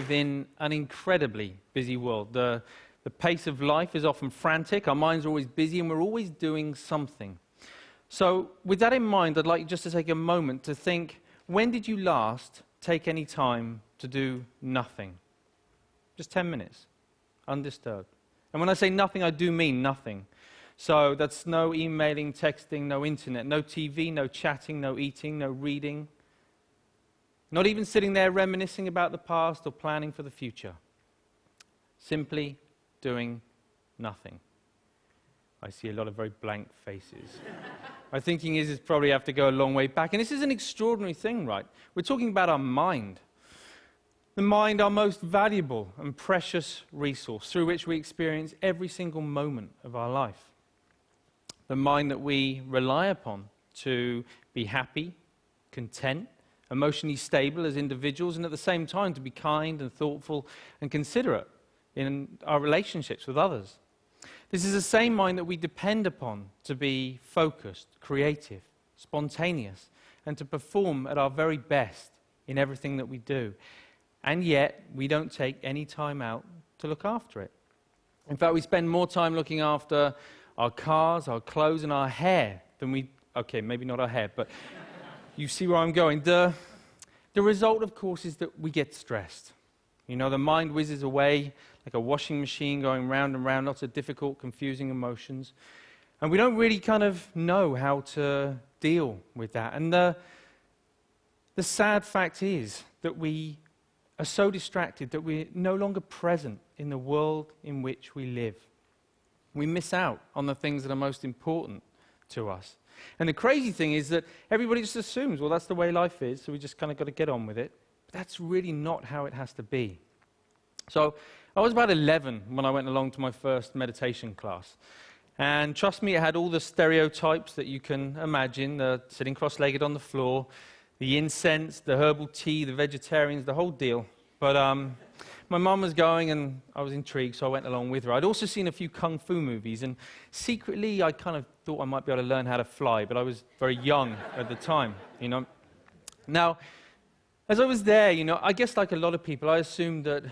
live in an incredibly busy world. The pace of life is often frantic, our minds are always busy, and we're always doing something. So with that in mind, I'd like you just to take a moment to think, when did you last take any time to do nothing? Just 10 minutes, undisturbed. And when I say nothing, I do mean nothing. So that's no emailing, texting, no internet, no TV, no chatting, no eating, no reading. Not even sitting there reminiscing about the past or planning for the future. Simply doing nothing. I see a lot of very blank faces. My thinking is probably have to go a long way back. And this is an extraordinary thing, right? We're talking about our mind. The mind, our most valuable and precious resource through which we experience every single moment of our life. The mind that we rely upon to be happy, content, emotionally stable as individuals, and at the same time to be kind and thoughtful and considerate in our relationships with others. This is the same mind that we depend upon to be focused, creative, spontaneous, and to perform at our very best in everything that we do. And yet, we don't take any time out to look after it. In fact, we spend more time looking after our cars, our clothes, and our hair than we... Okay, maybe not our hair, but you see where I'm going. The result, of course, is that we get stressed. You know, the mind whizzes away like a washing machine going round and round, lots of difficult, confusing emotions. And we don't really kind of know how to deal with that. And the sad fact is that we are so distracted that we're no longer present in the world in which we live. We miss out on the things that are most important to us. And the crazy thing is that everybody just assumes, well, that's the way life is, so we just kind of got to get on with it. But that's really not how it has to be. So I was about 11 when I went along to my first meditation class. And trust me, it had all the stereotypes that you can imagine, the sitting cross-legged on the floor, the incense, the herbal tea, the vegetarians, the whole deal. But my mum was going, and I was intrigued, so I went along with her. I'd also seen a few kung fu movies, and secretly I kind of thought I might be able to learn how to fly, but I was very young at the time, you know. Now, as I was there, you know, I guess like a lot of people, I assumed that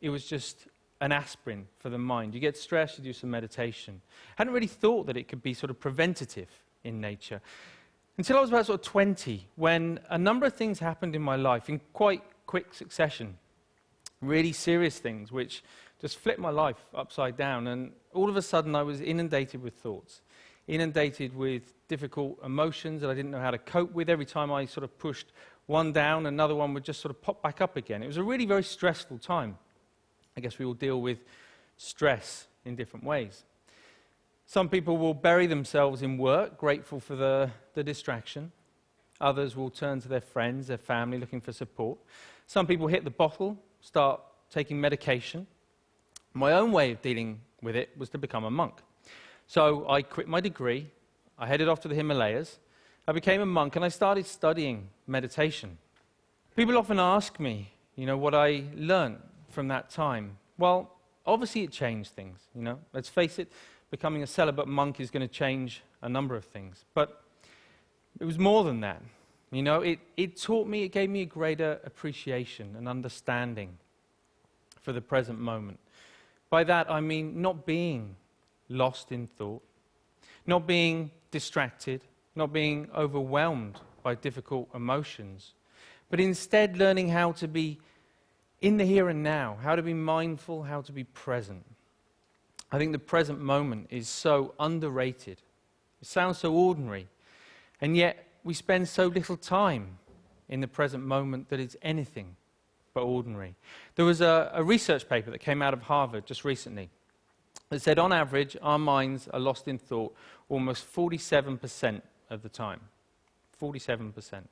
it was just an aspirin for the mind. You get stressed, you do some meditation. I hadn't really thought that it could be sort of preventative in nature. Until I was about sort of 20, when a number of things happened in my life in quite quick succession. Really serious things, which just flipped my life upside down. And all of a sudden, I was inundated with thoughts, inundated with difficult emotions that I didn't know how to cope with. Every time I sort of pushed one down, another one would just sort of pop back up again. It was a really very stressful time. I guess we all deal with stress in different ways. Some people will bury themselves in work, grateful for the distraction. Others will turn to their friends, their family, looking for support. Some people hit the bottle, start taking medication. My own way of dealing with it was to become a monk. So I quit my degree, I headed off to the Himalayas, I became a monk, and I started studying meditation. People often ask me, you know, what I learned from that time. Well, obviously it changed things, you know. Let's face it, becoming a celibate monk is going to change a number of things. But it was more than that. You know, it taught me, it gave me a greater appreciation and understanding for the present moment. By that, I mean not being lost in thought, not being distracted, not being overwhelmed by difficult emotions, but instead learning how to be in the here and now, how to be mindful, how to be present. I think the present moment is so underrated. It sounds so ordinary, and yet we spend so little time in the present moment that it's anything but ordinary. There was a research paper that came out of Harvard just recently that said, on average, our minds are lost in thought almost 47% of the time. 47%.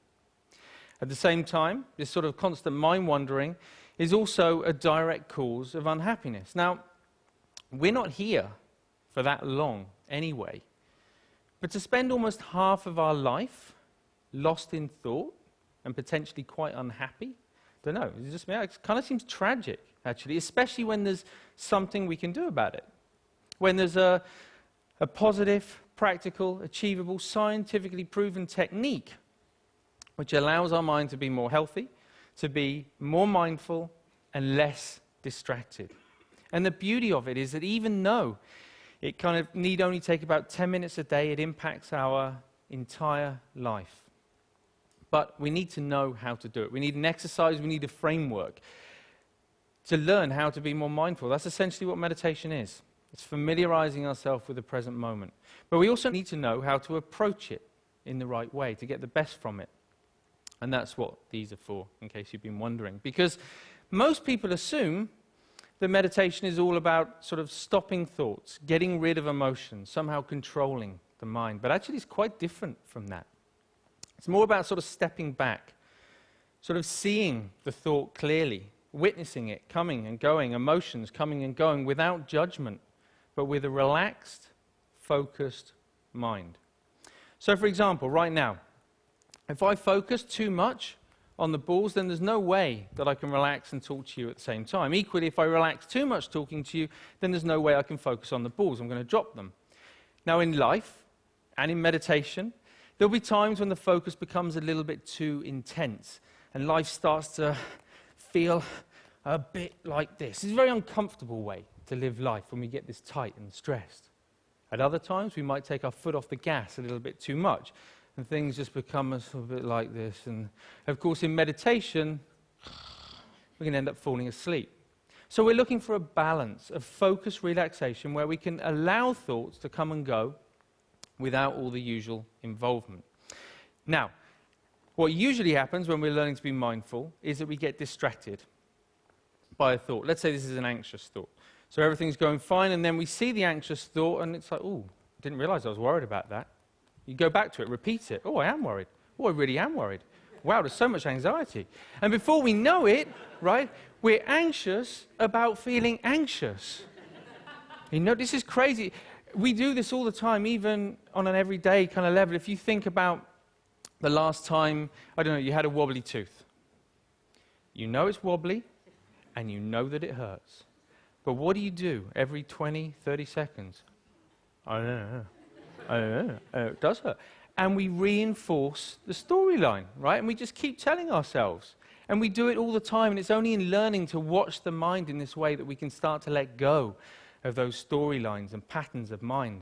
At the same time, this sort of constant mind-wandering is also a direct cause of unhappiness. Now, we're not here for that long anyway, but to spend almost half of our life lost in thought and potentially quite unhappy, I don't know, it kind of seems tragic, actually, especially when there's something we can do about it. When there's a positive, practical, achievable, scientifically proven technique which allows our mind to be more healthy, to be more mindful, and less distracted. And the beauty of it is that even though it kind of need only take about 10 minutes a day, it impacts our entire life. But we need to know how to do it. We need an exercise, we need a framework to learn how to be more mindful. That's essentially what meditation is. It's familiarizing ourselves with the present moment. But we also need to know how to approach it in the right way to get the best from it. And that's what these are for, in case you've been wondering. Because most people assume that meditation is all about sort of stopping thoughts, getting rid of emotions, somehow controlling the mind. But actually it's quite different from that. It's more about sort of stepping back, sort of seeing the thought clearly, witnessing it coming and going, emotions coming and going without judgment, but with a relaxed, focused mind. So for example, right now, if I focus too much on the balls, then there's no way that I can relax and talk to you at the same time. Equally, if I relax too much talking to you, then there's no way I can focus on the balls. I'm going to drop them. Now in life and in meditation, there'll be times when the focus becomes a little bit too intense and life starts to feel a bit like this. It's a very uncomfortable way to live life when we get this tight and stressed. At other times, we might take our foot off the gas a little bit too much and things just become a little bit like this. And of course, in meditation, we can end up falling asleep. So we're looking for a balance of focused relaxation where we can allow thoughts to come and go without all the usual involvement. Now, what usually happens when we're learning to be mindful is that we get distracted by a thought. Let's say this is an anxious thought. So everything's going fine, and then we see the anxious thought, and it's like, oh, didn't realize I was worried about that. You go back to it, repeat it. Oh, I am worried. Oh, I really am worried. Wow, there's so much anxiety. And before we know it, right, we're anxious about feeling anxious. You know, this is crazy. We do this all the time, even on an everyday kind of level. If you think about the last time, I don't know, you had a wobbly tooth. You know it's wobbly, and you know that it hurts. But what do you do every 20, 30 seconds? I don't know. I don't know. It does hurt. And we reinforce the storyline, right? And we just keep telling ourselves. And we do it all the time. And it's only in learning to watch the mind in this way that we can start to let go of those storylines and patterns of mind.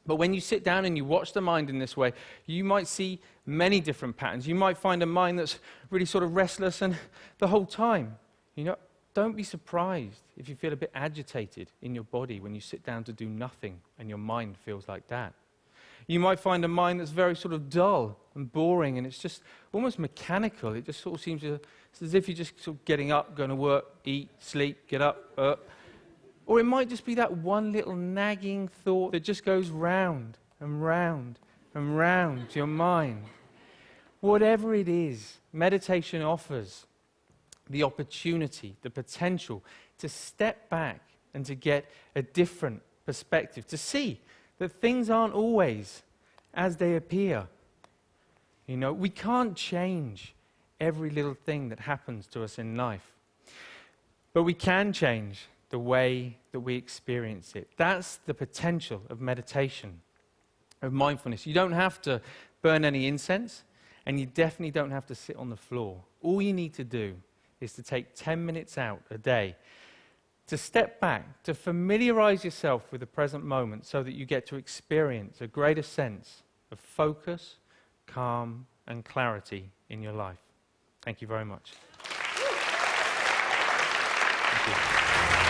But when you sit down and you watch the mind in this way, you might see many different patterns. You might find a mind that's really sort of restless and the whole time. You know, don't be surprised if you feel a bit agitated in your body when you sit down to do nothing and your mind feels like that. You might find a mind that's very sort of dull and boring and it's just almost mechanical. It just sort of seems to, it's as if you're just sort of getting up, going to work, eat, sleep, get up. Or it might just be that one little nagging thought that just goes round and round and round to your mind. Whatever it is, meditation offers the opportunity, the potential to step back and to get a different perspective, to see that things aren't always as they appear. You know, we can't change every little thing that happens to us in life, but we can change the way that we experience it. That's the potential of meditation, of mindfulness. You don't have to burn any incense, and you definitely don't have to sit on the floor. All you need to do is to take 10 minutes out a day to step back, to familiarize yourself with the present moment so that you get to experience a greater sense of focus, calm, and clarity in your life. Thank you very much. Thank you.